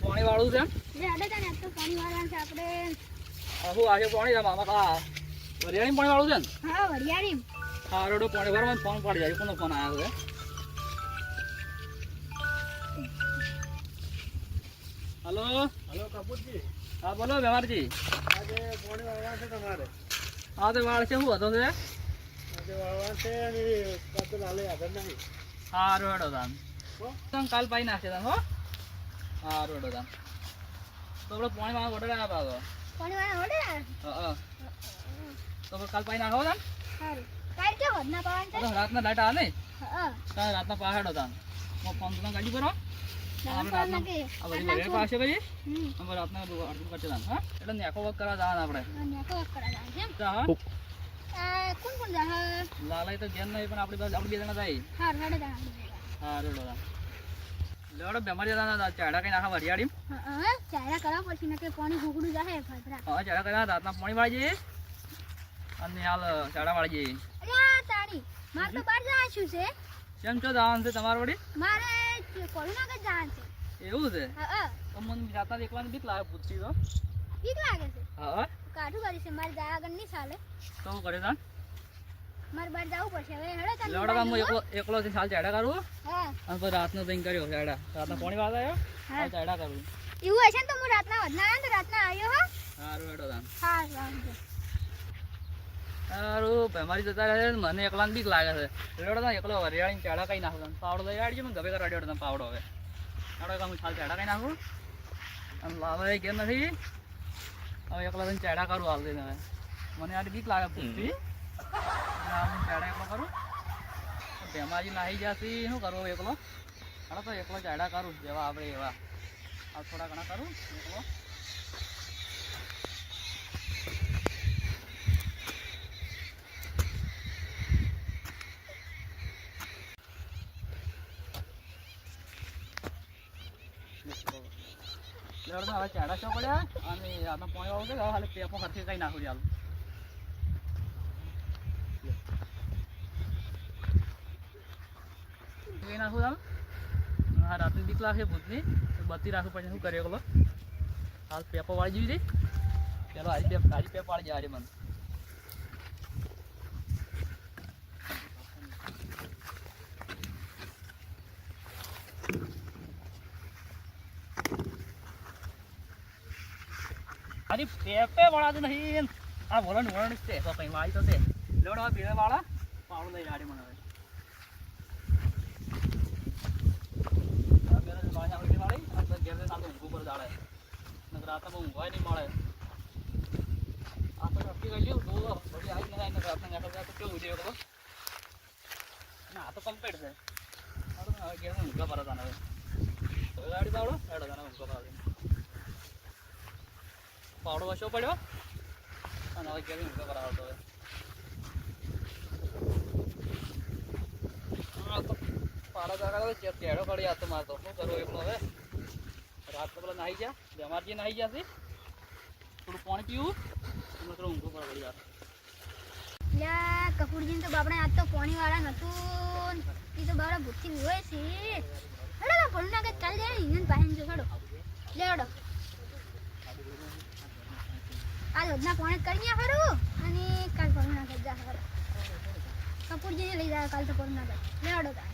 પાણી વાળું છે પાણી વાળવાનું છે આપણે. હું આજે પાણી છે મામા કા વરિયાળી પાણી વાળું છે ને? હા વરિયાળી. હા રોડો પાણી ભરવાનું ફોન પાડી જાય. કોનો ફોન આવ્યો છે? Hello hello Kapoor ji. હા બોલો વ્યવહારજી. આજે પાણી વાળવાનું છે તમારે? હા તો વાળ છે શું હતો છે? આજે વાળવાનું છે અને કાતો લાલે આગળ નહીં. હા રોડો તાન તમે કાલ પાઈ નાખશે તાન હો. હા રોડો તાન તો આપણે પાણી વાળા ઓર્ડર આવ્યા હતો. પાણી વાળા ઓર્ડર? હા તો કાલ પાઈ નાખો તાન. સારું કાલ કે વધના પાવાનું છે? રાતના લાઈટ આવે ને? હા કાલ રાતના પહાડો તાન ફોન તો ગાડી પર આપણે રાતના કે આ બધી વરિયાળી પાસે પછી હમ અમે રાતના અડધું કરશે તાન. હા એટલે નેકો વક કરવા જવાના આપણે. નેકો વક કરવા જવાનું છે એમ? હા કોણ કોણ જા? લાલાઈ તો ઘેર નહીં પણ આપણી બે જણા જાય. હા રડે જા. હા રોડો તાન લેવડો બેમારી હતા ચાડા કઈ નાખા વરિયાળી. હા ચારા કરવા પડશે ને કે પાણી ઘૂગડું જાહે ફતરા. હા ચાડા કર્યા રાતના પાણી વાળી જઈએ અને હાલ ચાડા વાળી જઈએ. અરે તારી માર તો બહાર જવાનું છે. કેમ છો જવાનું છે તમારે વળી? મારે કોરોના કે જવાનું છે. એવું છે? હા તો મને જાતા એકવાની બીક લાગે પૂછતી તો. બીક લાગે છે? હા કાઠું કરી છે મારે જા આગળ નહીં ચાલે. તો હું કરે તાન મારે બહાર જવું પડશે હવે હેડો તાન. લેવડો કામ હું એકલો થી સાલ ચાડા કરું હા અને પછી રાતનો તઈ કર્યો ચાડા. રાતના પાણી વાળા આવ્યો હા ચાડા કરું. એવું હશે ને તો હું રાતના વધના આવ્યો ને તો રાતના આવ્યો હો. સારું હેડો તાન. હા વાંધો. સારું બેમારી જતા રહે ને મને એકલાને બીક લાગે છે. લેવડો તાન એકલો વરિયાળી ચાડા કઈ નાખું તાન. પાવડો લઈ આડજો મને ગભે કરાડ્યો તાન પાવડો હવે. હેડો કામ સાલ ચાડા કઈ નાખું અને લાવે કેમ નથી હવે એકલા તને ચાડા કરું હાલ દઈને હવે. મને આટલી બીક લાગે પૂછતી ચાડા એકલો કરું બેમાજી નાહી જતી શું કરવું એકલો. હાલો તો એકલો ચાડા કરું જેવા આપણે એવા આ થોડા ઘણા કરું એકલો. હવે ચાડા શો પડ્યા અને આના પોણી વાળું છે ખાલી પેપો ખર્ચે કઈ નાખું ચાલુ. કઈ નાખું ચાલ. હા રાતની બીક લાગે ભૂતની બત્તી રાખવું પડે શું કરીએ એકલો. હાલ પેપો વાળી જવી હતી પેલો આજી પેપ વાળી જાય મને. અરે પેપે વાળા નહીં આ વળણ જ છે તો કઈ વાળી તો છે. લેવડો પીળે વાળા પાવડો લઈ રાડી મને હવે. રાતમાં ઊંઘવાય નહીં મળે. આ તો નક્કી કરી લ્યું તો બધી આવી ને રાતના નીકળતા તો કેવું છે ખબર ના આ તો કમ્પ્લીટ છે. હવે ઘેર ઊંઘવા પર હતા હવે ગાડી પાવડો હેડો તને ઊંઘવા પર પાવડો વસો પડ્યો અને હવે ઘેર ઊંઘવા પર આવતો હવે. હા તો પાડો કાકા ચેડો કાઢી આ તો મારતો શું કરવું એકલો હવે. રાત તો પેલા નાહી ગયા બેમારજી નાહી ગયા છે. થોડું પાણી પીવું થોડું ઊંઘું પડે યાર. યા કપૂરજી તો બાપડા આજ તો પાણી વાળા નતું એ તો બારા ભૂખી હોય છે. હેડો તો કોરોના કે ચાલ જાય ઇન્જન પાહેન જો હેડો લેડો આ રોજના પાણી કરી ફરું અને કાલ કોરોના કે જા હેડો કપૂરજી લઈ જાય કાલ તો કોરોના કે લેડો તા.